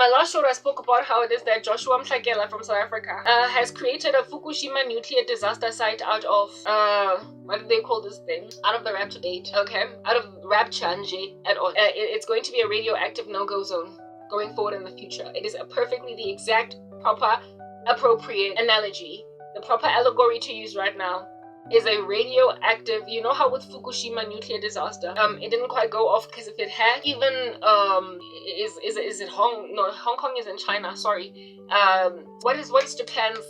my last show I spoke about how it is that Joshua Mhlakela from South Africa has created a Fukushima nuclear disaster site out of what do they call this thing? Out of the Rapture date, okay? Out of Rapture at all. It's going to be a radioactive no-go zone going forward in the future. It is perfectly the exact, proper, appropriate analogy. The proper allegory to use right now is a radioactive, you know how with Fukushima nuclear disaster, it didn't quite go off because if it had even, is it Hong Kong is in China, sorry. What is Japan's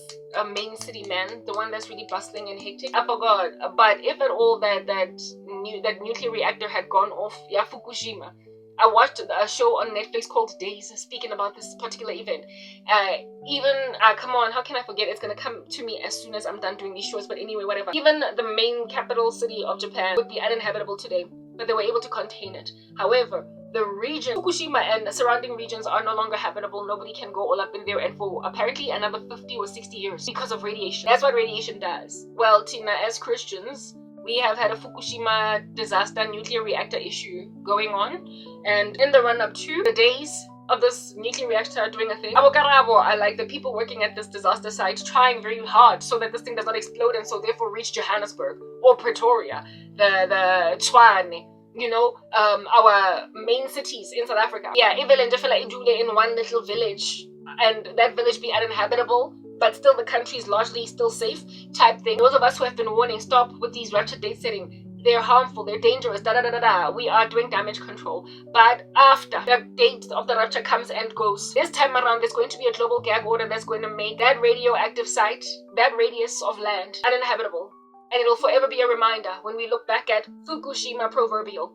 main city, man? The one that's really bustling and hectic? I forgot. But if at all that nuclear reactor had gone off, yeah, Fukushima. I watched a show on Netflix called Days speaking about this particular event. Come on, how can I forget? It's gonna come to me as soon as I'm done doing these shows, but anyway, whatever. Even the main capital city of Japan would be uninhabitable today, but they were able to contain it. However, the region, Fukushima and the surrounding regions are no longer habitable. Nobody can go all up in there and for apparently another 50 or 60 years because of radiation. That's what radiation does. Well, Tina, as Christians, we have had a Fukushima disaster nuclear reactor issue going on, and in the run-up to the days of this nuclear reactor doing a thing, Karabo are like the people working at this disaster site trying very hard so that this thing does not explode and so therefore reach Johannesburg or Pretoria, the Hlongwane, you know, our main cities in South Africa. Yeah, even in one little village and that village be uninhabitable, but still the country is largely still safe type thing. Those of us who have been warning, stop with these Rapture date setting. They're harmful, they're dangerous, we are doing damage control. But after the date of the Rapture comes and goes, this time around there's going to be a global gag order that's going to make that radioactive site, that radius of land, uninhabitable. And it'll forever be a reminder when we look back at Fukushima proverbial.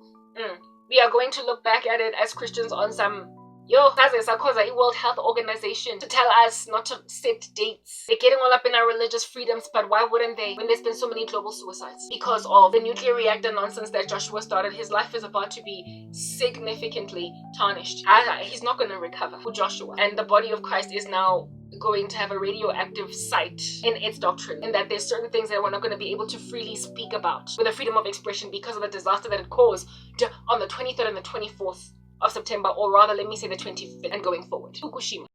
We are going to look back at it as Christians on some World Health Organization to tell us not to set dates. They're getting all up in our religious freedoms, but why wouldn't they when there's been so many global suicides? Because of the nuclear reactor nonsense that Joshua started. His life is about to be significantly tarnished. He's not going to recover for Joshua. And the body of Christ is now going to have a radioactive site in its doctrine, and that there's certain things that we're not going to be able to freely speak about with the freedom of expression because of the disaster that it caused on the 23rd and the 24th of September, or rather let me say the 25th and going forward. Fukushima.